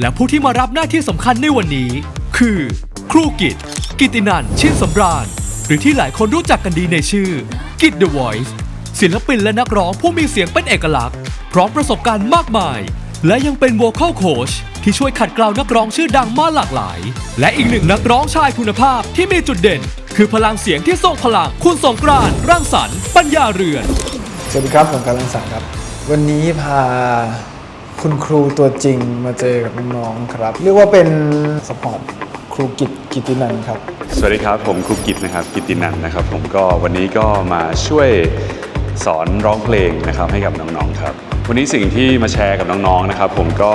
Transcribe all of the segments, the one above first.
และผู้ที่มารับหน้าที่สำคัญในวันนี้คือครูกิต กิตตินันท์ ชินสำราญหรือที่หลายคนรู้จักกันดีในชื่อกิต The Voice ศิลปินและนักร้องผู้มีเสียงเป็นเอกลักษณ์พร้อมประสบการณ์มากมายและยังเป็น Vocal Coach ที่ช่วยขัดเกลานักร้องชื่อดังมาหลากหลายและอีกหนึ่งนักร้องชายคุณภาพที่มีจุดเด่นคือพลังเสียงที่ทรงพลังคุณสงกรานต์ รังสรรค์ ปัญญาเรือนสวัสดีครับผมกำลังสั่งครับวันนี้พาคุณครูตัวจริงมาเจอกับน้องๆครับเรียกว่าเป็นสปอร์ตครูกิตตินันท์ครับสวัสดีครับผมครูกิตนะครับกิตตินันท์นะครับผมก็วันนี้ก็มาช่วยสอนร้องเพลงนะครับให้กับน้องๆครับวันนี้สิ่งที่มาแชร์กับน้องๆนะครับผมก็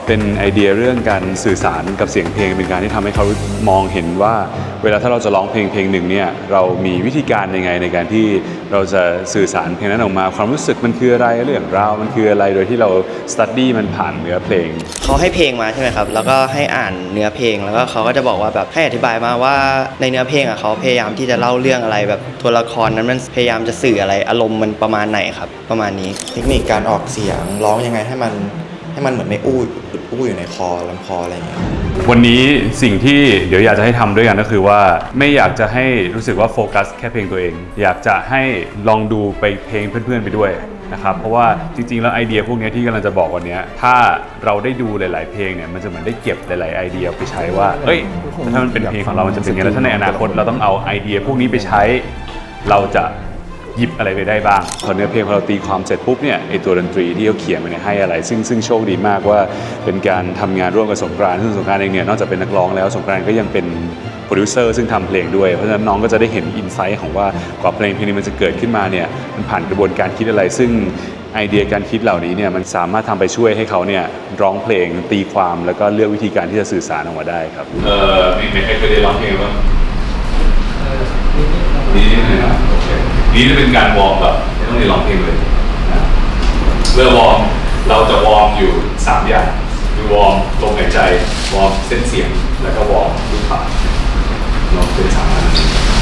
เป็นไอเดียเรื่องการสื่อสารกับเสียงเพลงเป็นการที่ทำให้เขามองเห็นว่าเวลาถ้าเราจะร้องเพลงหนึ่งเนี่ยเรามีวิธีการยังไงในการที่เราจะสื่อสารเพลงนั้นออกมาความรู้สึกมันคืออะไรเรื่องราวมันคืออะไรโดยที่เราสตั๊ดดี้มันผ่านเนื้อเพลงเขาให้เพลงมาใช่ไหมครับแล้วก็ให้อ่านเนื้อเพลงแล้วก็เขาก็จะบอกว่าแบบให้อธิบายมาว่าในเนื้อเพลงอ่ะเขาพยายามที่จะเล่าเรื่องอะไรแบบตัวละครนั้นมันพยายามจะสื่ออะไรอารมณ์มันประมาณไหนครับประมาณนี้เทคนิคการออกเสียงร้องยังไงให้มันเหมือนไม่อู้อยู่ในคอลำคออะไรอย่างเงี้ยวันนี้สิ่งที่เดี๋ยวอยากจะให้ทำด้วยกันก็คือว่าไม่อยากจะให้รู้สึกว่าโฟกัสแค่เพลงตัวเองอยากจะให้ลองดูไปเพลงเพื่อนๆไปด้วยนะครับเพราะว่าจริงๆแล้วไอเดียพวกนี้ที่กำลังจะบอกวันนี้ถ้าเราได้ดูหลายๆเพลงเนี่ยมันจะเหมือนได้เก็บหลายๆไอเดียไปใช้ว่าเอ้ยถ้ามันเป็นเพลงของเรามันจะเป็นยังไงแล้วถ้าในอนาคตเราต้องเอาไอเดียพวกนี้ไปใช้เราจะหยิบอะไรไปได้บ้างพอเนื้อเพลงพอเราตีความเสร็จปุ๊บเนี่ยไอตัวดนตรีที่เขาเขียนมาเนี่ยให้อะไรซึ่งโชคดีมากว่าเป็นการทำงานร่วมกับสงกรานต์ซึ่งสงกรานต์เองเนี่ยนอกจากเป็นนักร้องแล้วสงกรานต์ก็ยังเป็นโปรดิวเซอร์ซึ่งทำเพลงด้วยเพราะฉะนั้นน้องก็จะได้เห็นอินไซต์ของว่ากว่าเพลงนี้มันจะเกิดขึ้นมาเนี่ยมันผ่านกระบวนการคิดอะไรซึ่งไอเดียการคิดเหล่านี้เนี่ยมันสามารถทำไปช่วยให้เขาเนี่ยร้องเพลงตีความแล้วก็เลือกวิธีการที่จะสื่อสารออกมาได้ครับมีใครเคยได้ร้องเพลงบ้างนี่เลยนะโอเคนี่จะเป็นการวอร์มแบบไม่ต้องเรียนร้องเพลงเลยนะเมื่อวอร์มเราจะวอร์มอยู่3อย่างคือวอร์มลมหายใจวอร์มเส้นเสียงแล้วก็วอร์มลูกปากเราเป็น3อัน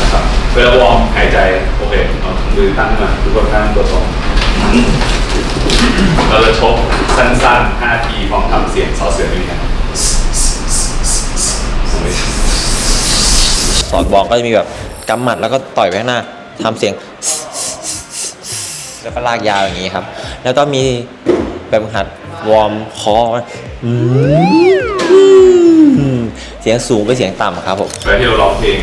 นะครับเวลาวอร์มหายใจโอเคเอามือตั้งมาทุกคนตั้งตัวตรงเราจะชกสั้นๆ5 ทีพร้อมทำเสียงซอเสือด้วยกันสอนวอร์มก็จะมีแบบกำหมัดแล้วก็ต่อยไปข้างหน้าทำเสียงแล้วก็ลากยาวอย่างนี้ครับแล้วก็มีแบบหัดวอร์มคอเสียงสูงไปเสียงต่ำครับผมเวลาที่เราร้องเพลง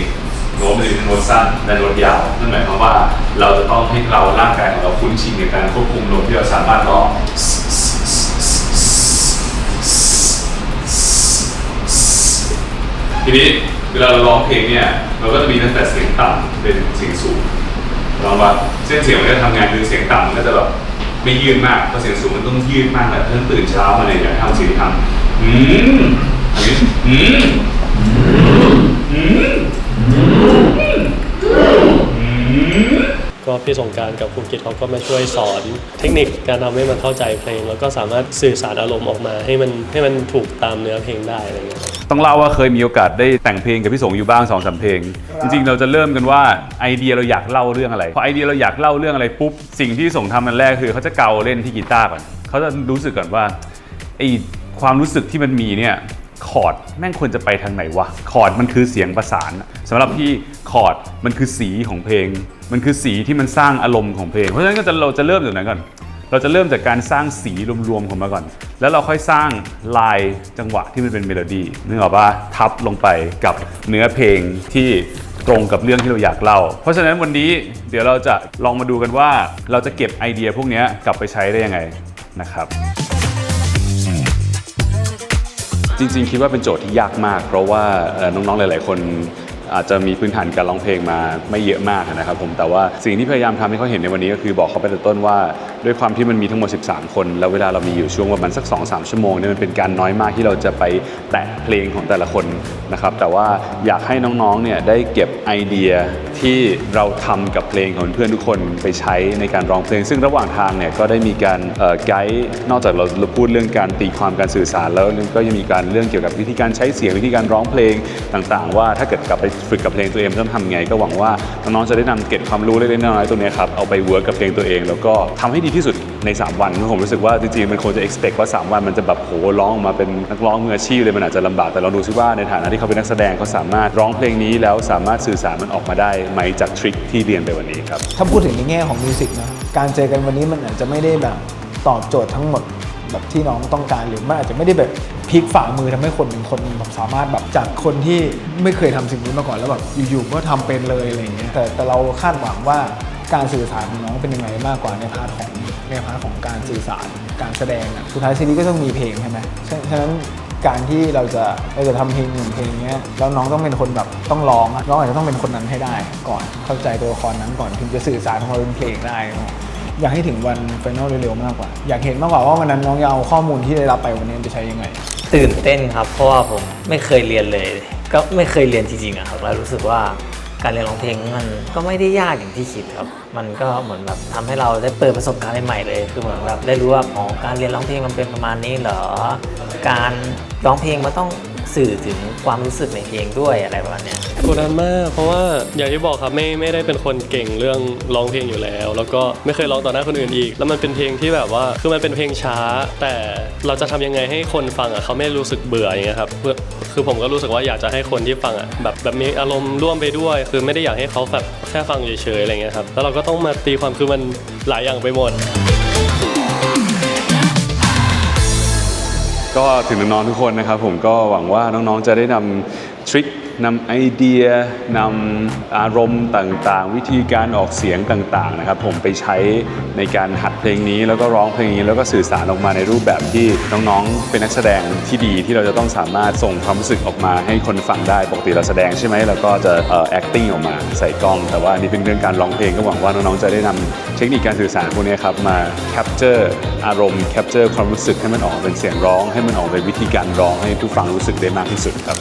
โน้ตมันจะเป็นโน้ตสั้นและโน้ตยาวนั่นหมายความว่าเราจะต้องให้เราร่างกายของเราคุ้นชินในการควบคุมลมที่เราสามารถร้องทีนี้เวลาเราร้องเพลงเนี่ยเราก็จะมีตั้งแต่เสียงต่ำเป็นเสียงสูงลองว่าเส้นเสียงมันจะทำงานคือเสียงต่ำมันก็จะแบบไม่ยืดมากเพราะเสียงสูงมันต้องยืดมากแบบเพิ่งตื่นเช้ามาเนี่ยอยากทำสิ่งที่ทำก็พี่สงกรานต์กับครูกิตเขาก็มาช่วยสอนเทคนิคการทำให้มันเข้าใจเพลงแล้วก็สามารถสื่อสารอารมณ์ออกมาให้มันถูกตามเนื้อเพลงได้อะไรเงี้ยต้องเล่าว่าเคยมีโอกาสได้แต่งเพลงกับพี่สงอยู่บ้าง 2-3 เพลงจริงๆเราจะเริ่มกันว่าไอเดียเราอยากเล่าเรื่องอะไรพอไอเดียเราอยากเล่าเรื่องอะไรปุ๊บสิ่งที่สงทำอันแรกคือเขาจะเกาเล่นที่กีตาร์ก่อนเขาจะรู้สึกก่อนว่าไอความรู้สึกที่มันมีเนี่ยคอร์ดแม่งควรจะไปทางไหนวะคอร์ดมันคือเสียงประสานสำหรับพี่คอร์ดมันคือสีของเพลงมันคือสีที่มันสร้างอารมณ์ของเพลงเพราะฉะนั้นเราจะเริ่มจากไหนก่อนเราจะเริ่มจากการสร้างสีรวมๆของมันก่อนแล้วเราค่อยสร้างลายจังหวะที่มันเป็นเมโลดี้นึกออกป่ะทับลงไปกับเนื้อเพลงที่ตรงกับเรื่องที่เราอยากเล่าเพราะฉะนั้นวันนี้เดี๋ยวเราจะลองมาดูกันว่าเราจะเก็บไอเดียพวกนี้กลับไปใช้ได้ยังไงนะครับจริงๆคิดว่าเป็นโจทย์ที่ยากมากเพราะว่าน้องๆหลายๆคนอาจจะมีพื้นฐานการร้องเพลงมาไม่เยอะมากนะครับผมแต่ว่าสิ่งที่พยายามทำให้เขาเห็นในวันนี้ก็คือบอกเขาไปแต่ต้นว่าด้วยความที่มันมีทั้งหมด13คนแล้วเวลาเรามีอยู่ช่วงประมาณสัก 2-3 ชั่วโมงเนี่ยมันเป็นการน้อยมากที่เราจะไปแตะเพลงของแต่ละคนนะครับแต่ว่าอยากให้น้องๆเนี่ยได้เก็บไอเดียที่เราทำกับเพลงของเพื่อนทุกคนไปใช้ในการร้องเพลงซึ่งระหว่างทางเนี่ยก็ได้มีการไกด์นอกจากเราพูดเรื่องการตีความการสื่อสารแล้วก็ยังมีการเรื่องเกี่ยวกับวิธีการใช้เสียงวิธีการร้องเพลงต่างๆว่าถ้าเกิดกลับไป ฝึกกับเพลงตัวเองต้องทำไงก็หวังว่าน้องๆจะได้นำเก็บความรู้เล็กๆน้อยๆตรงนี้ครับเอาไปเวิร์กกับเพลงตัวเองแล้วก็ทำให้ดีที่สุดใน3วันผมรู้สึกว่าจริงๆมันควรจะ expect ว่า3วันมันจะแบบโหร้องออกมาเป็นนักร้องมืออาชีพเลยมันอาจจะลำบากแต่เราดูซิว่าในฐานะที่เขาเป็นนักแสดงเขาสามารถร้องเพลงนี้แล้วสามารถสื่อสารมันออกมาได้ไหมจากทริคที่เรียนไปวันนี้ครับ ถ้าพูดถึงในแง่ของมิวสิกนะการเจอกันวันนี้มันอาจจะไม่ได้แบบตอบโจทย์ทั้งหมดแบบที่น้องต้องการหรือมันอาจจะไม่ได้แบบพลิกฝ่ามือทำให้คนหนึ่งคนแบบสามารถแบบจากคนที่ไม่เคยทำสิ่งนี้มาก่อนแล้วแบบอยู่ๆก็ทำเป็นเลยอะไรอย่างเงี้ยแต่เราคาดหวังว่าการสื่อสารของน้องเป็นยังไงมากกว่าในพาร์ทของการสื่อสารการแสดงสุดท้ายซีรีส์ก็ต้องมีเพลงใช่ไหมฉะนั้นการที่เราจะทำเพลงหนึ่งเพลงเนี้ยแล้วน้องต้องเป็นคนแบบต้องร้องน้องอาจจะต้องเป็นคนนั้นให้ได้ก่อนเข้าใจตัวละครนั้นก่อนถึงจะสื่อสารออกมาเป็นเพลงได้อยากให้ถึงวันไฟนอลเร็วๆมากกว่าอยากเห็นมากกว่าว่าวันนั้นน้องจะเอาข้อมูลที่ได้รับไปวันนี้จะใช้ยังไงตื่นเต้นครับเพราะว่าผมไม่เคยเรียนเลย ก็ไม่เคยเรียนจริงๆอะครับแล้วรู้สึกว่าการเรียนร้องเพลงมันก็ไม่ได้ยากอย่างที่คิดครับมันก็เหมือนแบบทำให้เราได้เปิดประสบการณ์ใหม่ๆเลยคือเหมือนแบบได้รู้ว่าอ๋อการเรียนร้องเพลงมันเป็นประมาณนี้เหรอการร้องเพลงมันต้องสื่อถึงความรู้สึกในเพลงด้วยอะไรประมาณเนี้ยกดดันมากเพราะว่าอย่างที่บอกครับไม่ได้เป็นคนเก่งเรื่องร้องเพลงอยู่แล้วแล้วก็ไม่เคยร้องต่อหน้าคนอื่นอีกแล้วมันเป็นเพลงที่แบบว่าคือมันเป็นเพลงช้าแต่เราจะทำยังไงให้คนฟังเขาไม่รู้สึกเบื่ออย่างเงี้ยครับคือผมก็รู้สึกว่าอยากจะให้คนที่ฟังแบบมีอารมณ์ร่วมไปด้วยคือไม่ได้อยากให้เขาแบบแค่ฟังเฉยๆอะไรเงี้ยครับแล้วเราก็ต้องมาตีความคือมันหลายอย่างไปหมดก็ถึงน้องๆทุกคนนะครับผมก็หวังว่าน้องๆจะได้นำทริคนำไอเดียนำอารมณ์ต่างๆวิธีการออกเสียงต่างๆนะครับผมไปใช้ในการหัดเพลงนี้แล้วก็ร้องเพลงนี้แล้วก็สื่อสารออกมาในรูปแบบที่น้องๆเป็นนักแสดงที่ดีที่เราจะต้องสามารถส่งความรู้สึกออกมาให้คนฟังได้ปกติเราแสดงใช่ไหมแล้วก็จะacting ออกมาใส่กล้องแต่ว่านี่เป็นเรื่องการร้องเพลงก็หวังว่าน้องๆจะได้นำเทคนิคการสื่อสารพวกนี้ครับมา capture อารมณ์ capture ความรู้สึกให้มันออกเป็นเสียงร้องให้มันออกเป็นวิธีการร้องให้ผู้ฟังรู้สึกได้มากที่สุดครับ